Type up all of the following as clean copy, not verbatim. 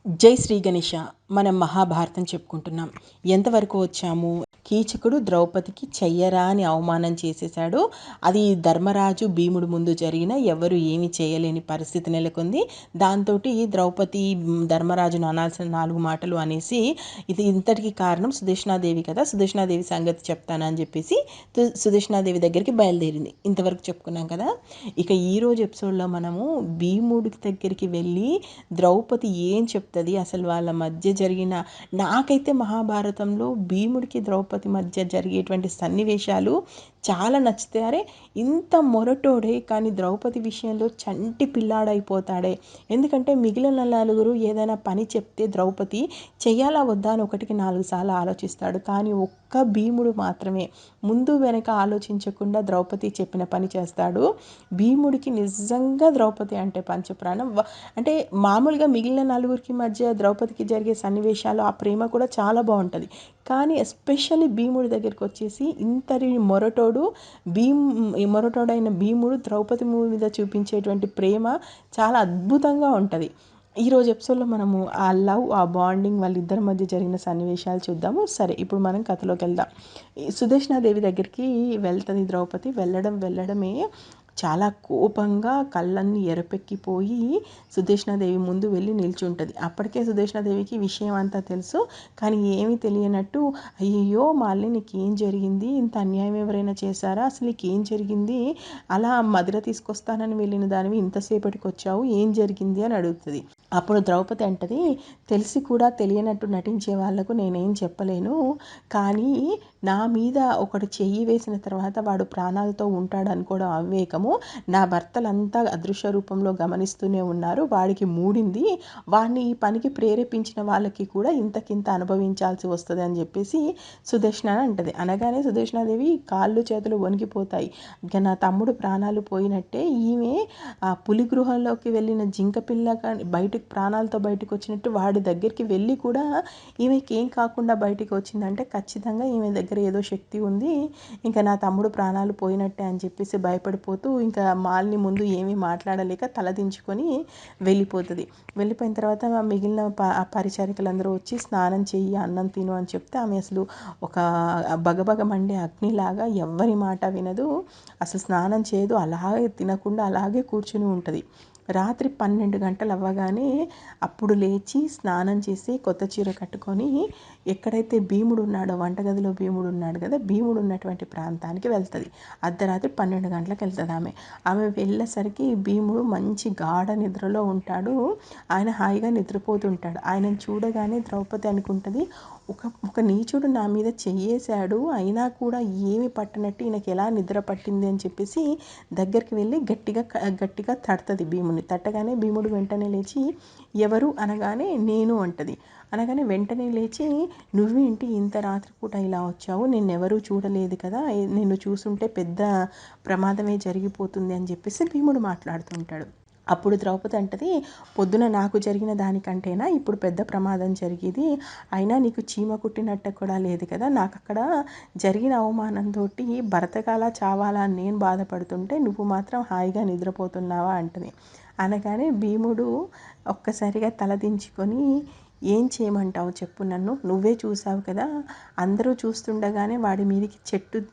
జై శ్రీ గణేష. మనం మహాభారతం చెప్పుకుంటున్నాం. ఎంతవరకు వచ్చాము? కీచకుడు ద్రౌపదికి చెయ్యరా అని అవమానం చేసేశాడు. అది ధర్మరాజు భీముడు ముందు జరిగిన ఎవరు ఏమి చేయలేని పరిస్థితి నెలకొంది. దాంతో ద్రౌపది ధర్మరాజును అనాల్సిన 4 మాటలు అనేసి ఇది ఇంతటికి కారణం సుదేష్ణాదేవి కదా, సుదేష్ణాదేవి సంగతి చెప్తానని చెప్పేసి సుదేష్ణాదేవి దగ్గరికి బయలుదేరింది. ఇంతవరకు చెప్పుకున్నాం కదా. ఇక ఈరోజు ఎపిసోడ్లో మనము భీముడి దగ్గరికి వెళ్ళి ద్రౌపది ఏం చెప్తుంది, అసలు వాళ్ళ మధ్య జరిగిన, నాకైతే మహాభారతంలో భీముడికి ద్రౌపది మధ్య జరిగేటువంటి సన్నివేశాలు చాలా నచ్చుతాయి. అరే, ఇంత మొరటోడే కానీ ద్రౌపది విషయంలో చంటి పిల్లాడైపోతాడే. ఎందుకంటే మిగిలిన నలుగురు ఏదైనా పని చెప్తే ద్రౌపది చెయ్యాలా వద్దా అని 1కి 4 సార్లు ఆలోచిస్తాడు. కానీ ఒక్క భీముడు మాత్రమే ముందు వెనక ఆలోచించకుండా ద్రౌపది చెప్పిన పని చేస్తాడు. భీముడికి నిజంగా ద్రౌపది అంటే పంచప్రాణం. అంటే మామూలుగా మిగిలిన నలుగురికి మధ్య ద్రౌపదికి జరిగే సన్నివేశాలు ఆ ప్రేమ కూడా చాలా బాగుంటుంది. కానీ ఎస్పెషల్లీ భీముడి దగ్గరికి వచ్చేసి ఇంతటి మొరటోడైన భీముడు ద్రౌపది మీద చూపించేటువంటి ప్రేమ చాలా అద్భుతంగా ఉంటుంది. ఈరోజు ఎపిసోడ్లో మనము ఆ లవ్, ఆ బాండింగ్, వాళ్ళిద్దరి మధ్య జరిగిన సన్నివేశాలు చూద్దాము. సరే, ఇప్పుడు మనం కథలోకి వెళ్దాం. సుదేష్ణాదేవి దగ్గరికి వెళ్తుంది ద్రౌపది. వెళ్ళడమే చాలా కోపంగా కళ్ళన్నీ ఎరపెక్కిపోయి సుదేష్ణాదేవి ముందు వెళ్ళి నిల్చుంటుంది. అప్పటికే సుదేష్ణాదేవికి విషయం అంతా తెలుసు. కానీ ఏమీ తెలియనట్టు, అయ్యో మాలిని, నీకేం జరిగింది? ఇంత అన్యాయం ఎవరైనా చేశారా? అసలు నీకేం జరిగింది? అలా మదిర తీసుకొస్తానని వెళ్ళిన దానివి ఇంతసేపటికి వచ్చావు, ఏం జరిగింది అని అడుగుతుంది. అప్పుడు ద్రౌపది అంటది, తెలిసి కూడా తెలియనట్టు నటించే వాళ్లకు నేనేం చెప్పలేను. కానీ నా మీద ఒకడు చెయ్యి వేసిన తర్వాత వాడు ప్రాణాలతో ఉంటాడు అనుకోవడం అవివేకము. నా భర్తలంతా అదృశ్య రూపంలో గమనిస్తూనే ఉన్నారు. వాడికి మూడింది. వాడిని ఈ పనికి ప్రేరేపించిన వాళ్ళకి కూడా ఇంతకింత అనుభవించాల్సి వస్తుంది అని చెప్పేసి సుదేష్ణ అంటది. అనగానే సుదేష్ణాదేవి కాళ్ళు చేతులు వణికిపోతాయి. ఇక నా తమ్ముడు ప్రాణాలు పోయినట్టే, ఈమె ఆ పులి గృహంలోకి వెళ్ళిన జింక పిల్ల బయటకు ప్రాణాలతో బయటకు వచ్చినట్టు వాడి దగ్గరికి వెళ్ళి కూడా ఈమెకి ఏం కాకుండా బయటికి వచ్చిందంటే ఖచ్చితంగా ఈమె దగ్గర ఏదో శక్తి ఉంది. ఇంకా నా తమ్ముడు ప్రాణాలు పోయినట్టే అని చెప్పేసి భయపడిపోతూ ఇంకా మాలిని ముందు ఏమీ మాట్లాడలేక తలదించుకొని వెళ్ళిపోతుంది. వెళ్ళిపోయిన తర్వాత మిగిలిన పరిచారికలందరూ వచ్చి స్నానం చెయ్యి, అన్నం తిను అని చెప్తే ఆమె అసలు ఒక బగబగ మండే అగ్నిలాగా ఎవ్వరి మాట వినదు. అసలు స్నానం చేయదు, అలాగే తినకుండా అలాగే కూర్చుని ఉంటుంది. రాత్రి 12 గంటలు అవ్వగానే అప్పుడు లేచి స్నానం చేసి కొత్త చీర కట్టుకొని ఎక్కడైతే భీముడు ఉన్నాడో, వంటగదిలో భీముడు ఉన్నాడు కదా, భీముడు ఉన్నటువంటి ప్రాంతానికి వెళ్తుంది. అర్ధరాత్రి 12 గంటలకు వెళ్తుంది ఆమె వెళ్ళేసరికి భీముడు మంచి గాఢ నిద్రలో ఉంటాడు. ఆయన హాయిగా నిద్రపోతుంటాడు. ఆయనను చూడగానే ద్రౌపది అనుకుంటుంది, ఒక నీచుడు నా మీద చెయ్యేశాడు, అయినా కూడా ఏమి పట్టనట్టు ఈయనకి ఎలా నిద్ర పట్టింది అని చెప్పేసి దగ్గరికి వెళ్ళి గట్టిగా తడుతుంది భీముని. తట్టగానే భీముడు వెంటనే లేచి ఎవరు అనగానే నేను అంటది. అనగానే వెంటనే లేచి, నువ్వేంటి ఇంత రాత్రిపూట ఇలా వచ్చావు? నిన్నెవరూ చూడలేదు కదా, నిన్ను చూసుంటే పెద్ద ప్రమాదమే జరిగిపోతుంది అని చెప్పేసి భీముడు మాట్లాడుతుంటాడు. అప్పుడు ద్రౌపది అంటది, పొద్దున నాకు జరిగిన దానికంటేనా ఇప్పుడు పెద్ద ప్రమాదం జరిగేది? అయినా నీకు చీమ కుట్టినట్టు కూడా లేదు కదా, నాకు అక్కడ జరిగిన అవమానంతో బ్రతకాలా చావాలా అని నేను బాధపడుతుంటే నువ్వు మాత్రం హాయిగా నిద్రపోతున్నావా అంటది. అనగానే భీముడు ఒక్కసారిగా తలదించుకొని, ఏం చేయమంటావు చెప్పు, నన్ను నువ్వే చూసావు కదా, అందరూ చూస్తుండగానే వాడి మీదకి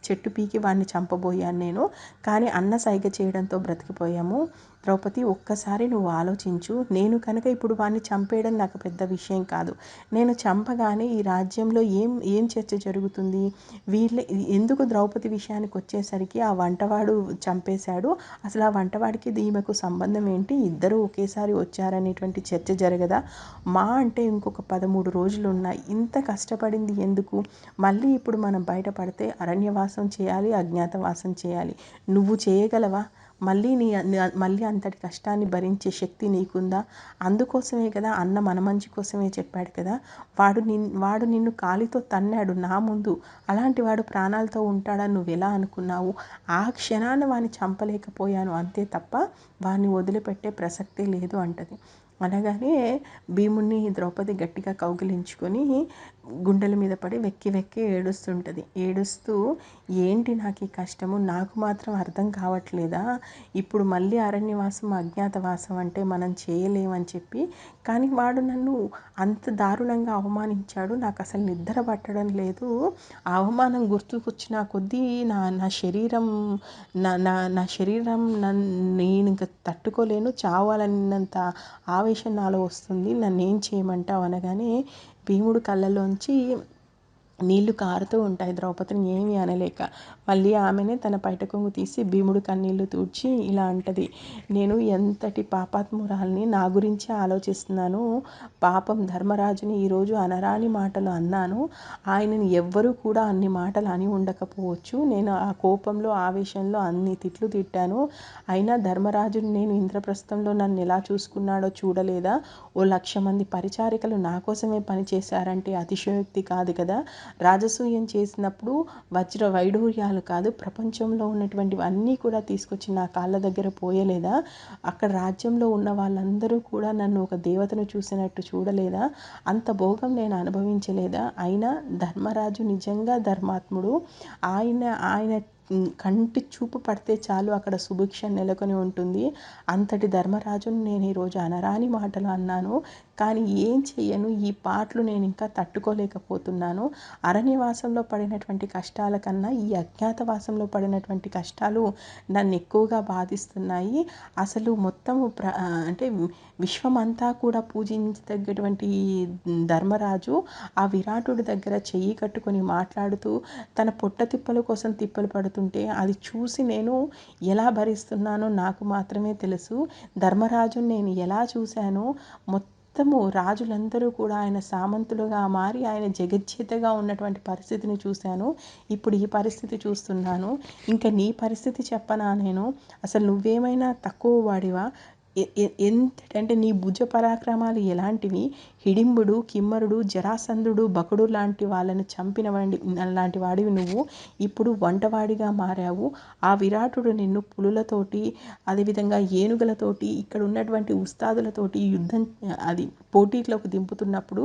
చెట్టు పీకి వాడిని చంపబోయాను నేను, కానీ అన్న సైగ చేయడంతో బ్రతికిపోయాము. ద్రౌపది, ఒక్కసారి నువ్వు ఆలోచించు. నేను కనుక ఇప్పుడు వాడిని చంపేయడం నాకు పెద్ద విషయం కాదు. నేను చంపగానే ఈ రాజ్యంలో ఏం చర్చ జరుగుతుంది? ఎందుకు ద్రౌపది విషయానికి వచ్చేసరికి ఆ వంటవాడు చంపేశాడు, అసలు ఆ వంటవాడికి ఈమెకు సంబంధం ఏంటి, ఇద్దరు ఒకేసారి వచ్చారనేటువంటి చర్చ జరగదా? మా అంటే ఇంకొక 13 రోజులు ఉన్నాయి, ఇంత కష్టపడింది ఎందుకు? మళ్ళీ ఇప్పుడు మనం బయటపడితే అరణ్యవాసం చేయాలి, అజ్ఞాతవాసం చేయాలి. నువ్వు చేయగలవా? మళ్ళీ అంతటి కష్టాన్ని భరించే శక్తి నీకుందా? అందుకోసమే కదా అన్న మన మంచి కోసమే చెప్పాడు కదా. వాడు నిన్ను కాలితో తన్నాడు నా ముందు, అలాంటి వాడు ప్రాణాలతో ఉంటాడని నువ్వు ఎలా అనుకున్నావు? ఆ క్షణాన వాడిని చంపలేకపోయాను అంతే తప్ప వాడిని వదిలిపెట్టే ప్రసక్తే లేదు అంటది. అనగానే భీముణ్ణి ద్రౌపది గట్టిగా కౌగిలించుకొని గుండెల మీద పడి వెక్కి వెక్కి ఏడుస్తుంటుంది. ఏడుస్తూ ఏంటి నాకు ఈ కష్టము, నాకు మాత్రం అర్థం కావట్లేదా, ఇప్పుడు మళ్ళీ అరణ్యవాసం అజ్ఞాతవాసం అంటే మనం చేయలేమని చెప్పి. కానీ వాడు నన్ను అంత దారుణంగా అవమానించాడు, నాకు అసలు నిద్ర పట్టడం లేదు. ఆ అవమానం గుర్తుకొచ్చిన కొద్దీ నా నా శరీరం నా నా నా శరీరం నేను ఇంకా తట్టుకోలేను, చావాలన్నంత ఆవేశం నాలో వస్తుంది, నన్ను ఏం చేయమంటావు అనగానే భీముడు కళ్ళలోంచి నీళ్లు కారుతూ ఉంటాయి. ద్రౌపదిని ఏమీ అనలేక మళ్ళీ ఆమెనే తన పైట కొంగు తీసి భీముడు కన్నీళ్లు తూడ్చి ఇలా అంటది, నేను ఎంతటి పాపాత్మురాల్ని, నా గురించే ఆలోచిస్తున్నాను. పాపం ధర్మరాజుని ఈరోజు అనరాని మాటలు అన్నాను. ఆయనని ఎవ్వరూ కూడా అన్ని మాటలు అని ఉండకపోవచ్చు. నేను ఆ కోపంలో ఆవేశంలో అన్ని తిట్లు తిట్టాను. అయినా ధర్మరాజుని నేను ఇంద్రప్రస్థంలో నన్ను ఎలా చూసుకున్నాడో చూడలేదా? ఓ 1,00,000 మంది పరిచారికలు నా కోసమే పనిచేశారంటే అతిశయోక్తి కాదు కదా. రాజసూయం చేసినప్పుడు వజ్ర వైఢూర్యాలు కాదు, ప్రపంచంలో ఉన్నటువంటివన్నీ కూడా తీసుకొచ్చి నా కాళ్ళ దగ్గర పోయలేదా? అక్కడ రాజ్యంలో ఉన్న వాళ్ళందరూ కూడా నన్ను ఒక దేవతను చూసినట్టు చూడలేదా? అంత భోగం నేను అనుభవించలేదా? అయినా ధర్మరాజు నిజంగా ధర్మాత్ముడు. ఆయన ఆయన కంటి చూపు పడితే చాలు అక్కడ సుభిక్ష నెలకొని ఉంటుంది. అంతటి ధర్మరాజును నేను ఈరోజు అనరాని మాటలు అన్నాను. కానీ ఏం చెయ్యను, ఈ పాటలు నేను ఇంకా తట్టుకోలేకపోతున్నాను. అరణ్యవాసంలో పడినటువంటి కష్టాల కన్నా ఈ అజ్ఞాతవాసంలో పడినటువంటి కష్టాలు నన్ను ఎక్కువగా బాధిస్తున్నాయి. అసలు మొత్తము అంటే విశ్వమంతా కూడా పూజించదగ్గటువంటి ధర్మరాజు ఆ విరాటుడి దగ్గర చెయ్యి కట్టుకొని మాట్లాడుతూ తన పొట్ట తిప్పల కోసం తిప్పలు పడుతుంటే అది చూసి నేను ఎలా భరిస్తున్నానో నాకు మాత్రమే తెలుసు. ధర్మరాజుని నేను ఎలా చూశానో, మొత్తము రాజులందరూ కూడా ఆయన సామంతులుగా మారి ఆయన జగజ్జేతగా ఉన్నటువంటి పరిస్థితిని చూశాను. ఇప్పుడు ఈ పరిస్థితి చూస్తున్నాను. ఇంకా నీ పరిస్థితి చెప్పనా నేను? అసలు నువ్వేమైనా తక్కువ వాడివా? ఎంతటంటే నీ భుజ పరాక్రమాలు ఎలాంటివి? హిడింబుడు, కిమ్మరుడు, జరాసంధుడు, బకుడు లాంటి వాళ్ళని చంపిన లాంటి వాడివి నువ్వు ఇప్పుడు వంటవాడిగా మారావు. ఆ విరాటుడు నిన్ను పులులతోటి, అదేవిధంగా ఏనుగులతోటి, ఇక్కడ ఉన్నటువంటి ఉస్తాదులతోటి యుద్ధం అది పోటీలోకి దింపుతున్నప్పుడు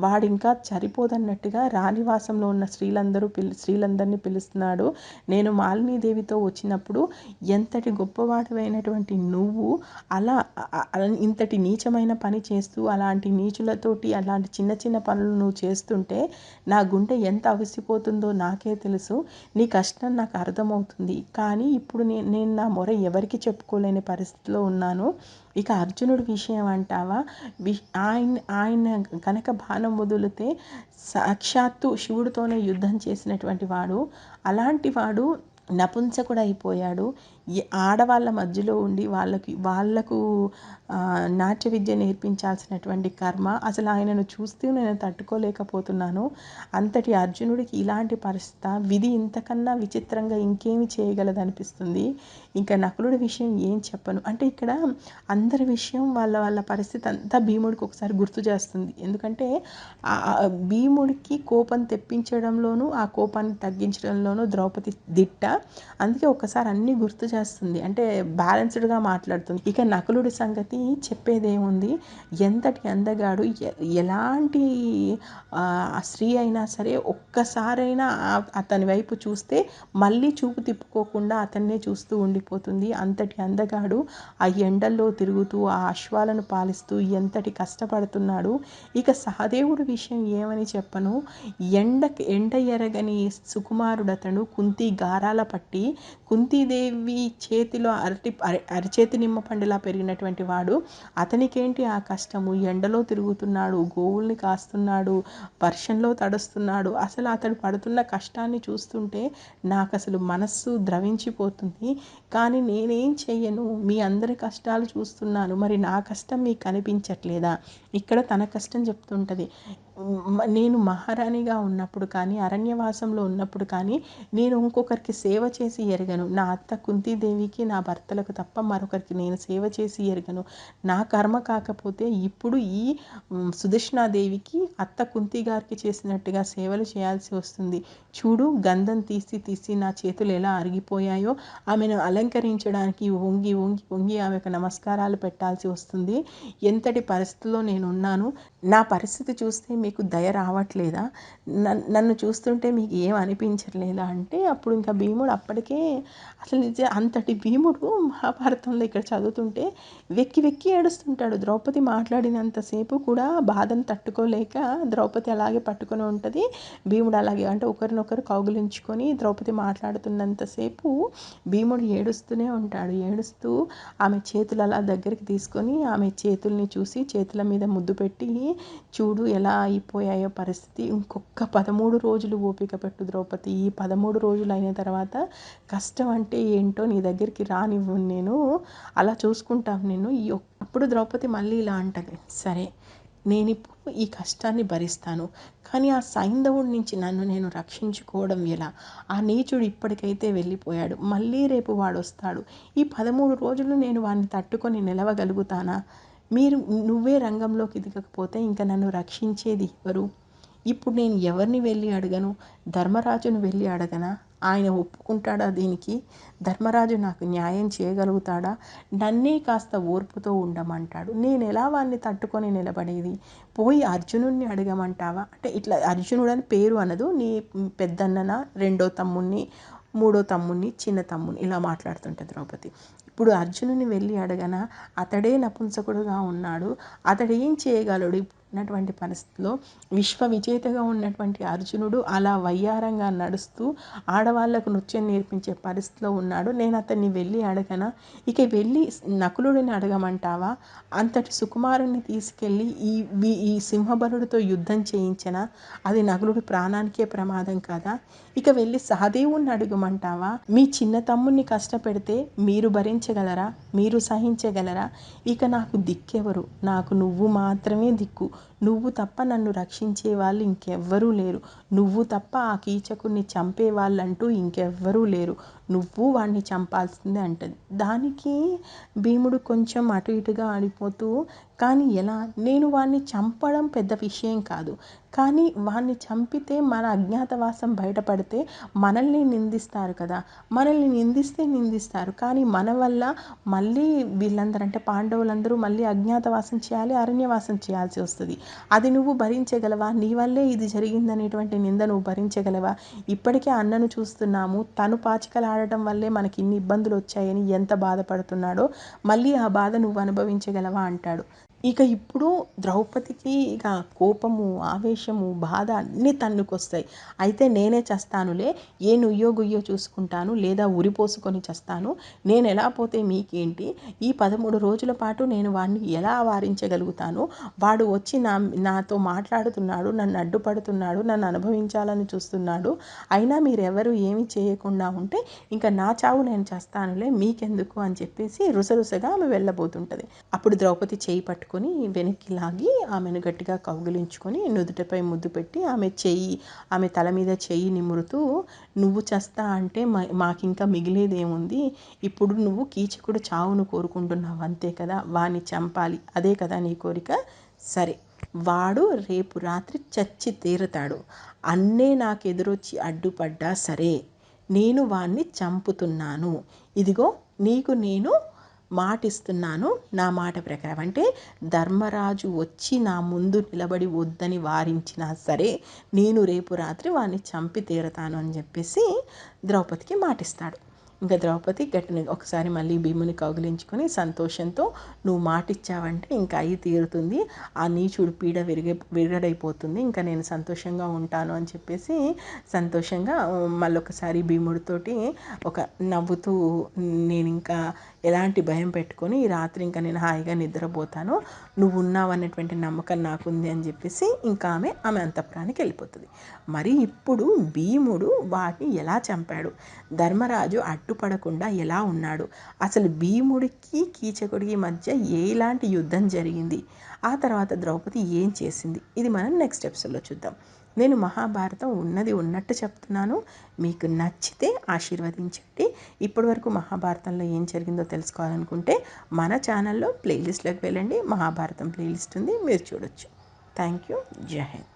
వాడు ఇంకా సరిపోదన్నట్టుగా రాణివాసంలో ఉన్న స్త్రీలందరినీ పిలుస్తున్నాడు. నేను మాలినీదేవితో వచ్చినప్పుడు ఎంతటి గొప్పవాడివైనటువంటి నువ్వు అలా ఇంతటి నీచమైన పని చేస్తూ అలాంటి నీచులతోటి అలాంటి చిన్న చిన్న పనులు నువ్వు చేస్తుంటే నా గుండె ఎంత అవిసిపోతుందో నాకే తెలుసు. నీ కష్టం నాకు అర్థమవుతుంది. కానీ ఇప్పుడు నేను నా మొర ఎవరికి చెప్పుకోలేని పరిస్థితిలో ఉన్నాను. ఇక అర్జునుడి విషయం అంటావా? ఆయన కనుక బాణం వదిలితే సాక్షాత్తు శివుడితోనే యుద్ధం చేసినటువంటి వాడు, అలాంటి వాడు నపుంసకుడు అయిపోయాడు. ఆడవాళ్ళ మధ్యలో ఉండి వాళ్ళకు నాట్య విద్య నేర్పించాల్సినటువంటి కర్మ. అసలు ఆయనను చూస్తూ నేను తట్టుకోలేకపోతున్నాను. అంతటి అర్జునుడికి ఇలాంటి పరిస్థితి, విధి ఇంతకన్నా విచిత్రంగా ఇంకేమి చేయగలదనిపిస్తుంది. ఇంకా నకులుడి విషయం ఏం చెప్పను. అంటే ఇక్కడ అందరి విషయం వాళ్ళ పరిస్థితి అంతా భీముడికి ఒకసారి గుర్తు చేస్తుంది. ఎందుకంటే భీముడికి కోపం తెప్పించడంలోనూ ఆ కోపాన్ని తగ్గించడంలోనూ ద్రౌపది దిట్ట. అందుకే ఒకసారి అన్నీ గుర్తు చేస్తుంది, అంటే బ్యాలెన్స్డ్గా మాట్లాడుతుంది. ఇక నకులుడి సంగతి చెప్పేదేముంది? ఎంతటి అందగాడు, ఎలాంటి స్త్రీ అయినా సరే ఒక్కసారైనా అతని వైపు చూస్తే మళ్ళీ చూపు తిప్పుకోకుండా అతన్నే చూస్తూ ఉండిపోతుంది. అంతటి అందగాడు ఆ ఎండల్లో తిరుగుతూ ఆ అశ్వాలను పాలిస్తూ ఎంతటి కష్టపడుతున్నాడు. ఇక సహదేవుడి విషయం ఏమని చెప్పను? ఎండ ఎరగని సుకుమారుడతడు, కుంతి గారాల పట్టి కుంతీదేవి చేతిలో అరిచేతి నిమ్మ పండులా పెరిగినటువంటి వాడు. అతనికేంటి ఆ కష్టము? ఎండలో తిరుగుతున్నాడు, గోవుల్ని కాస్తున్నాడు, వర్షంలో తడుస్తున్నాడు. అసలు అతడు పడుతున్న కష్టాన్ని చూస్తుంటే నాకు అసలు మనస్సు ద్రవించిపోతుంది. కానీ నేనేం చెయ్యను, మీ అందరి కష్టాలు చూస్తున్నాను, మరి నా కష్టం మీకు కనిపించట్లేదా? ఇక్కడ తన కష్టం చెప్తుంటుంది. నేను మహారాణిగా ఉన్నప్పుడు కానీ అరణ్యవాసంలో ఉన్నప్పుడు కానీ నేను ఇంకొకరికి సేవ చేసి ఎరగను. నా అత్త కుంతీదేవికి నా భర్తలకు తప్ప మరొకరికి నేను సేవ చేసి ఎరగను. నా కర్మ కాకపోతే ఇప్పుడు ఈ సుదర్శనాదేవికి అత్త కుంతి గారికి చేసినట్టుగా సేవలు చేయాల్సి వస్తుంది. చూడు, గంధం తీసి తీసి నా చేతులు ఎలా అరిగిపోయాయో, ఆమెను అలంకరించడానికి వంగి వంగి వంగి ఆమెకు నమస్కారాలు పెట్టాల్సి వస్తుంది. ఎంతటి పరిస్థితిలో నేనున్నాను, నా పరిస్థితి చూస్తే మీకు మీకు దయ రావట్లేదా? నన్ను చూస్తుంటే మీకు ఏం అనిపించట్లేదా అంటే అప్పుడు ఇంకా భీముడు అప్పటికే అసలు అంతటి భీముడు మహాభారతంలో ఇక్కడ చదువుతుంటే వెక్కి వెక్కి ఏడుస్తుంటాడు. ద్రౌపది మాట్లాడినంతసేపు కూడా బాధను తట్టుకోలేక ద్రౌపది అలాగే పట్టుకొని ఉంటుంది. భీముడు అలాగే అంటే ఒకరినొకరు కౌగిలించుకొని ద్రౌపది మాట్లాడుతున్నంతసేపు భీముడు ఏడుస్తూనే ఉంటాడు. ఏడుస్తూ ఆమె చేతులు అలా దగ్గరికి తీసుకొని ఆమె చేతుల్ని చూసి చేతుల మీద ముద్దు పెట్టి, చూడు ఎలా అయిపోయాయో పరిస్థితి, ఇంకొక 13 రోజులు ఓపిక పెట్టు ద్రౌపది, ఈ 13 రోజులు అయిన తర్వాత కష్టం అంటే ఏంటో నీ దగ్గరికి రానివ్వను నేను, అలా చూసుకుంటాను నేను. అప్పుడు ద్రౌపది మళ్ళీ ఇలా అంటది, సరే నేనిప్పుడు ఈ కష్టాన్ని భరిస్తాను, కానీ ఆ సైంధవుడి నుంచి నన్ను నేను రక్షించుకోవడం ఎలా? ఆ నీచుడు ఇప్పటికైతే వెళ్ళిపోయాడు, మళ్ళీ రేపు వాడు వస్తాడు. ఈ 13 రోజులు నేను వాడిని తట్టుకొని నిలవగలుగుతానా? నువ్వే రంగంలోకి దిగకపోతే ఇంకా నన్ను రక్షించేది ఎవరు? ఇప్పుడు నేను ఎవరిని వెళ్ళి అడగను? ధర్మరాజును వెళ్ళి అడగనా? ఆయన ఒప్పుకుంటాడా దీనికి? ధర్మరాజు నాకు న్యాయం చేయగలుగుతాడా? నన్నే కాస్త ఓర్పుతో ఉండమంటాడు, నేను ఎలా వాడిని తట్టుకొని నిలబడేది? పోయి అర్జునుడిని అడగమంటావా? అంటే ఇట్లా అర్జునుడు అని పేరు అనదు, నీ పెద్దన్నన, రెండో తమ్ముణ్ణి, మూడో తమ్ముణ్ణి, చిన్న తమ్ముని ఇలా మాట్లాడుతుంటే ద్రౌపది. ఇప్పుడు అర్జునుని వెళ్ళి అడగనా? అతడే నపుంసకుడుగా ఉన్నాడు, అతడు ఏం చేయగలడు ఉన్నటువంటి పరిస్థితిలో? విశ్వ విజేతగా ఉన్నటువంటి అర్జునుడు అలా వయ్యారంగా నడుస్తూ ఆడవాళ్లకు నృత్యం నేర్పించే పరిస్థితిలో ఉన్నాడు. నేను అతన్ని వెళ్ళి అడగనా? ఇక వెళ్ళి నకులుడిని అడగమంటావా? అంతటి సుకుమారుని తీసుకెళ్ళి ఈ సింహబలుడితో యుద్ధం చేయించనా? అది నకులుడి ప్రాణానికే ప్రమాదం కదా? ఇక వెళ్ళి సహదేవుణ్ణి అడగమంటావా? మీ చిన్న తమ్ముణ్ణి కష్టపెడితే మీరు భరించగలరా? మీరు సహించగలరా? ఇక నాకు దిక్కెవరు? నాకు నువ్వు మాత్రమే దిక్కు. నువ్వు తప్ప నన్ను రక్షించే వాళ్ళు ఇంకెవ్వరూ లేరు. నువ్వు తప్ప ఆ కీచకుడిని చంపే వాళ్ళంటూ ఇంకెవ్వరూ లేరు. నువ్వు వాడిని చంపాల్సిందే అంటది. దానికి భీముడు కొంచెం అటు ఇటుగా ఆడిపోతూ, కానీ ఎలా? నేను వాడిని చంపడం పెద్ద విషయం కాదు, కానీ వాడిని చంపితే మన అజ్ఞాతవాసం బయటపడితే మనల్ని నిందిస్తారు కదా. మనల్ని నిందిస్తారు, కానీ మన వల్ల మళ్ళీ వీళ్ళందరూ అంటే పాండవులందరూ మళ్ళీ అజ్ఞాతవాసం చేయాలి, అరణ్యవాసం చేయాల్సి వస్తుంది. అది నువ్వు భరించగలవా? నీ వల్లే ఇది జరిగిందనేటువంటి నింద నువ్వు భరించగలవా? ఇప్పటికే అన్నను చూస్తున్నాము, తను పాచికలాడటం వల్లే మనకి ఇన్ని ఇబ్బందులు వచ్చాయని ఎంత బాధపడుతున్నాడో, మళ్ళీ ఆ బాధ నువ్వు అనుభవించగలవా అంటాడు. ఇక ఇప్పుడు ద్రౌపదికి ఇక కోపము, ఆవేశము, బాధ అన్నీ తన్నుకొస్తాయి. అయితే నేనే చస్తానులే, ఏ నుయ్యో గుయ్యో చూసుకుంటాను, లేదా ఉరిపోసుకొని చస్తాను, నేను ఎలా పోతే మీకేంటి? ఈ 13 రోజుల పాటు నేను వాడిని ఎలా వారించగలుగుతాను? వాడు వచ్చి నాతో మాట్లాడుతున్నాడు, నన్ను అడ్డుపడుతున్నాడు, నన్ను అనుభవించాలని చూస్తున్నాడు, అయినా మీరెవరు ఏమీ చేయకుండా ఉంటే ఇంకా నా చావు నేను చస్తానులే, మీకెందుకు అని చెప్పేసి రుసరుసగా ఆమె వెళ్ళబోతుంటుంది. అప్పుడు ద్రౌపది చేయి పట్టుకొని వెనక్కి లాగి ఆమెను గట్టిగా కౌగిలించుకొని నుదుటిపై ముద్దు పెట్టి ఆమె తల మీద చెయ్యి నిమురుతూ, నువ్వు చస్తా అంటే మాకింకా మిగిలేదేముంది? ఇప్పుడు నువ్వు కీచకుడు చావును కోరుకుంటున్నావు అంతే కదా, వాణ్ణి చంపాలి, అదే కదా నీ కోరిక? సరే, వాడు రేపు రాత్రి చచ్చి తీరుతాడు. అన్నే నాకెదురొచ్చి అడ్డుపడ్డా సరే, నేను వాణ్ణి చంపుతున్నాను. ఇదిగో నీకు నేను మాటిస్తున్నాను, నా మాట ప్రకారం. అంటే ధర్మరాజు వచ్చి నా ముందు నిలబడి వద్దని వారించినా సరే, నేను రేపు రాత్రి వాడిని చంపి తీరతాను అని చెప్పేసి ద్రౌపదికి మాటిస్తాడు. ఇంకా ద్రౌపది గట్టిని ఒకసారి మళ్ళీ భీముని కౌగిలించుకొని సంతోషంతో, నువ్వు మాటిచ్చావంటే ఇంకా అయి తీరుతుంది, ఆ నీచుడు పీడ విరగడైపోతుంది, ఇంకా నేను సంతోషంగా ఉంటాను అని చెప్పేసి సంతోషంగా మళ్ళొకసారి భీముడితోటి ఒక నవ్వుతూ, నేను ఇంకా ఎలాంటి భయం పెట్టుకొని ఈ రాత్రి ఇంకా నేను హాయిగా నిద్రపోతాను, నువ్వు ఉన్నావు అనేటువంటి నమ్మకం నాకుంది అని చెప్పేసి ఇంకా ఆమె అంతఃపురానికి వెళ్ళిపోతుంది. మరి ఇప్పుడు భీముడు వాటిని ఎలా చంపాడు? ధర్మరాజు అడ్డుపడకుండా ఎలా ఉన్నాడు? అసలు భీముడికి కీచకుడికి మధ్య ఎలాంటి యుద్ధం జరిగింది? ఆ తర్వాత ద్రౌపది ఏం చేసింది? ఇది మనం నెక్స్ట్ ఎపిసోడ్లో చూద్దాం. నేను మహాభారతం ఉన్నది ఉన్నట్టు చెప్తున్నాను, మీకు నచ్చితే ఆశీర్వదించండి. ఇప్పటివరకు మహాభారతంలో ఏం జరిగిందో తెలుసుకోవాలనుకుంటే మన ఛానల్లో ప్లేలిస్ట్లోకి వెళ్ళండి, మహాభారతం ప్లేలిస్ట్ ఉంది, మీరు చూడొచ్చు. Thank you. జై హింద్.